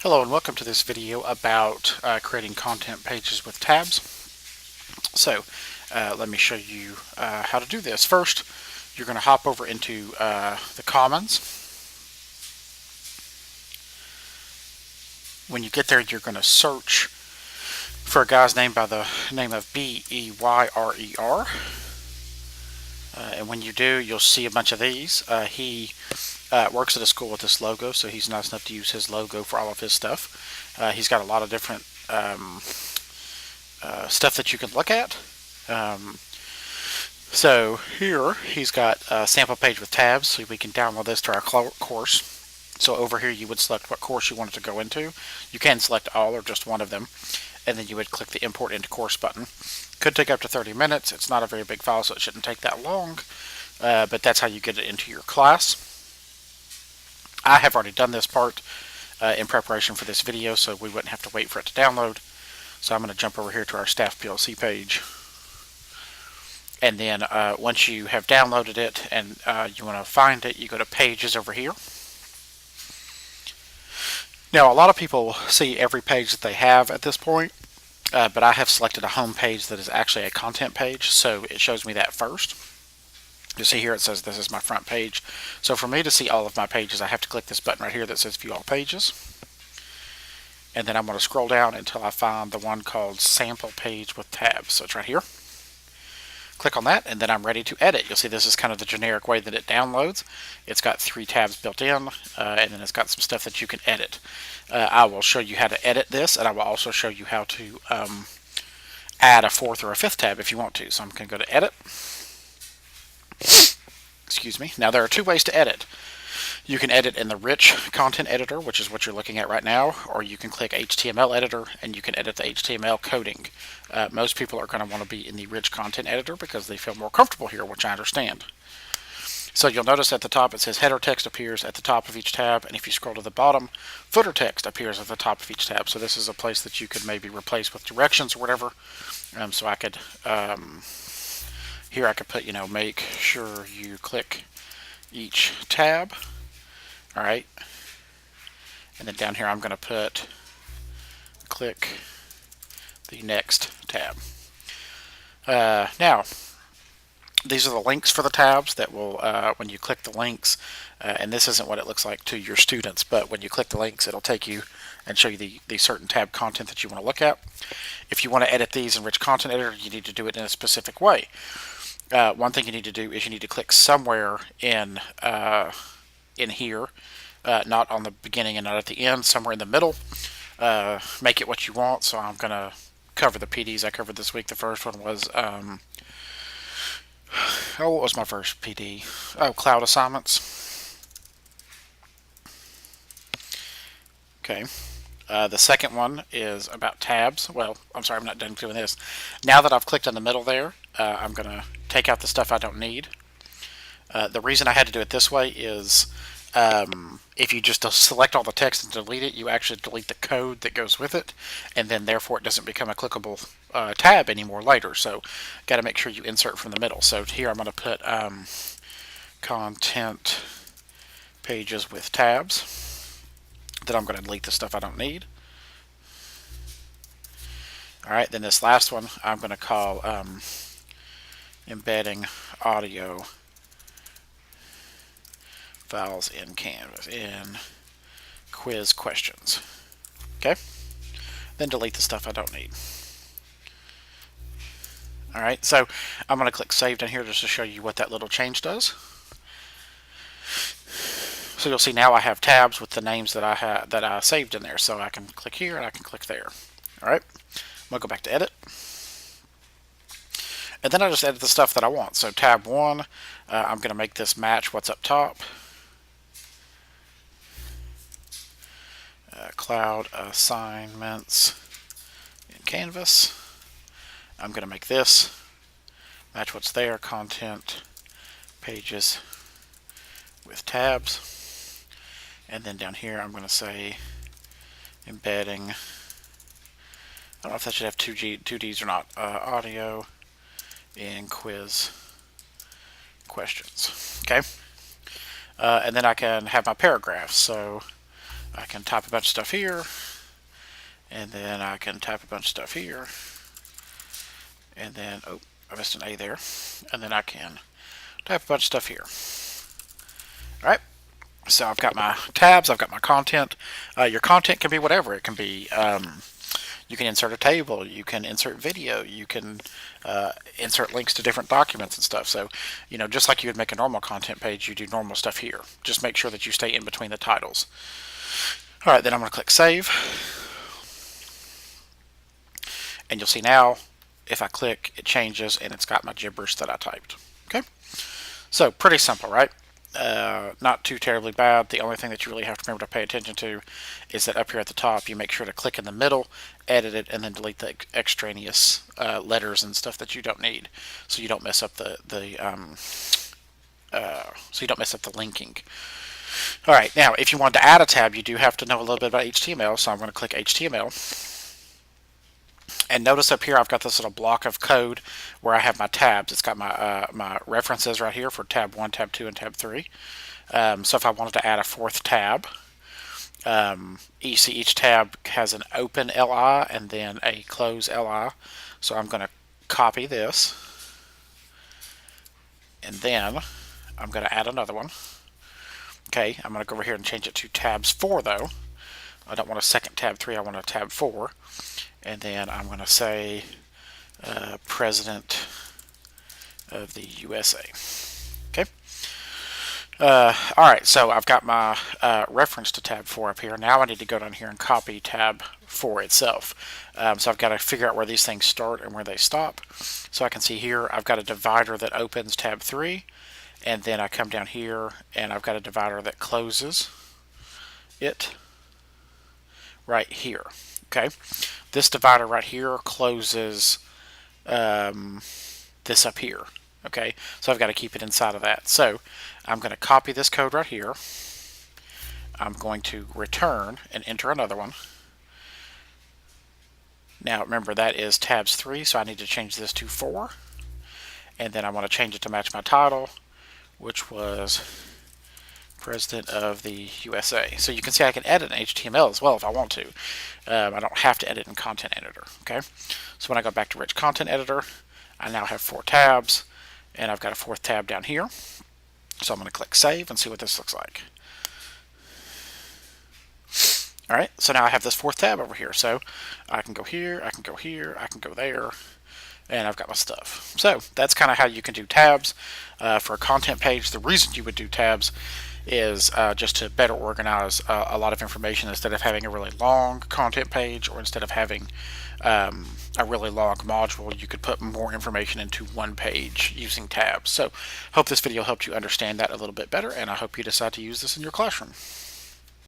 Hello and welcome to this video about creating content pages with tabs. So let me show you how to do this. First, you're going to hop over into the Commons. When you get there, you're going to search for a guy's name by the name of Beyerer. And when you do, you'll see a bunch of these. He works at a school with this logo, so he's nice enough to use his logo for all of his stuff. He's got a lot of different stuff that you can look at. So here he's got a sample page with tabs, so we can download this to our course. So over here you would select what course you wanted to go into. You can select all or just one of them, and then you would click the import into course button. Could take up to 30 minutes. It's not a very big file, so it shouldn't take that long, but that's how you get it into your class. I have already done this part in preparation for this video, so we wouldn't have to wait for it to download. So I'm going to jump over here to our Staff PLC page. And then once you have downloaded it and you want to find it, you go to Pages over here. Now, a lot of people see every page that they have at this point, but I have selected a home page that is actually a content page, so it shows me that first. You see here it says this is my front page. So for me to see all of my pages, I have to click this button right here that says View All Pages. And then I'm going to scroll down until I find the one called Sample Page with Tabs. So it's right here. Click on that, and then I'm ready to edit. You'll see this is kind of the generic way that it downloads. It's got 3 tabs built in, and then it's got some stuff that you can edit. I will show you how to edit this, and I will also show you how to add a 4th or a 5th tab if you want to. So I'm going to go to Edit. Excuse me. Now there are 2 ways to edit. You can edit in the rich content editor, which is what you're looking at right now, or you can click HTML editor and you can edit the HTML coding. Most people are going to want to be in the rich content editor because they feel more comfortable here, which I understand. So you'll notice at the top it says header text appears at the top of each tab, and if you scroll to the bottom, footer text appears at the top of each tab. So this is a place that you could maybe replace with directions or whatever. So I could, here I could put, make sure you click each tab. Alright, and then down here I'm going to click the next tab. Now, these are the links for the tabs that will, when you click the links, and this isn't what it looks like to your students, but when you click the links it'll take you and show you the certain tab content that you want to look at. If you want to edit these in Rich Content Editor, you need to do it in a specific way. One thing you need to do is you need to click somewhere in here, not on the beginning and not at the end, somewhere in the middle. Make it what you want. So I'm going to cover the PDs I covered this week. The first one was, what was my first PD? Oh, cloud assignments. Okay. The second one is about tabs. Well, I'm sorry, I'm not done doing this. Now that I've clicked on the middle there, I'm going to take out the stuff I don't need. The reason I had to do it this way is if you just select all the text and delete it, you actually delete the code that goes with it, and then therefore it doesn't become a clickable tab anymore later. So got to make sure you insert from the middle. So here I'm going to put content pages with tabs. Then I'm going to delete the stuff I don't need. Alright, then this last one I'm going to call embedding audio files in Canvas in quiz questions. Okay, then delete the stuff I don't need. Alright, so I'm going to click Save down here just to show you what that little change does. So you'll see now I have tabs with the names that I saved in there. So I can click here and I can click there. Alright, I'm going to go back to Edit. And then I just edit the stuff that I want. So tab 1, I'm going to make this match what's up top. Cloud assignments in Canvas. I'm going to make this match what's there, content pages with tabs. And then down here I'm going to say embedding, I don't know if that should have two Ds or not, audio in quiz questions. Okay, and then I can have my paragraphs. So I can type a bunch of stuff here, and then I can type a bunch of stuff here, and then, oh, I missed an A there, and then I can type a bunch of stuff here. All right, so I've got my tabs, I've got my content. Your content can be whatever. It can be, you can insert a table, you can insert video, you can insert links to different documents and stuff. So, just like you would make a normal content page, you do normal stuff here. Just make sure that you stay in between the titles. All right, then I'm going to click Save. And you'll see now, if I click, it changes and it's got my gibberish that I typed. Okay, so pretty simple, right? Not too terribly bad. The only thing that you really have to remember to pay attention to is that up here at the top, you make sure to click in the middle, edit it, and then delete the extraneous letters and stuff that you don't need, so you don't mess up the linking. All right, now if you want to add a tab, you do have to know a little bit about HTML. So I'm going to click HTML. And notice up here I've got this little block of code where I have my tabs. It's got my my references right here for tab 1, tab 2, and tab 3. So if I wanted to add a fourth tab, you see each tab has an open LI and then a close LI. So I'm going to copy this, and then I'm going to add another one. Okay, I'm going to go over here and change it to tabs 4 though. I don't want a second tab 3, I want a tab 4. And then I'm going to say President of the USA. Okay. Alright, so I've got my reference to tab 4 up here. Now I need to go down here and copy tab 4 itself. So I've got to figure out where these things start and where they stop. So I can see here I've got a divider that opens tab 3, and then I come down here and I've got a divider that closes it right here. Okay, this divider right here closes this up here. Okay, so I've got to keep it inside of that. So I'm going to copy this code right here. I'm going to return and enter another one. Now remember, that is tabs 3, so I need to change this to 4. And then I want to change it to match my title, which was President of the USA. So you can see I can edit in HTML as well if I want to. I don't have to edit in Content Editor. Okay, so when I go back to Rich Content Editor, I now have 4 tabs, and I've got a 4th tab down here. So I'm going to click Save and see what this looks like. All right, so now I have this 4th tab over here. So I can go here, I can go here, I can go there, and I've got my stuff. So that's kind of how you can do tabs for a content page. The reason you would do tabs is just to better organize a lot of information instead of having a really long content page, or instead of having a really long module. You could put more information into one page using tabs. So hope this video helped you understand that a little bit better, and I hope you decide to use this in your classroom.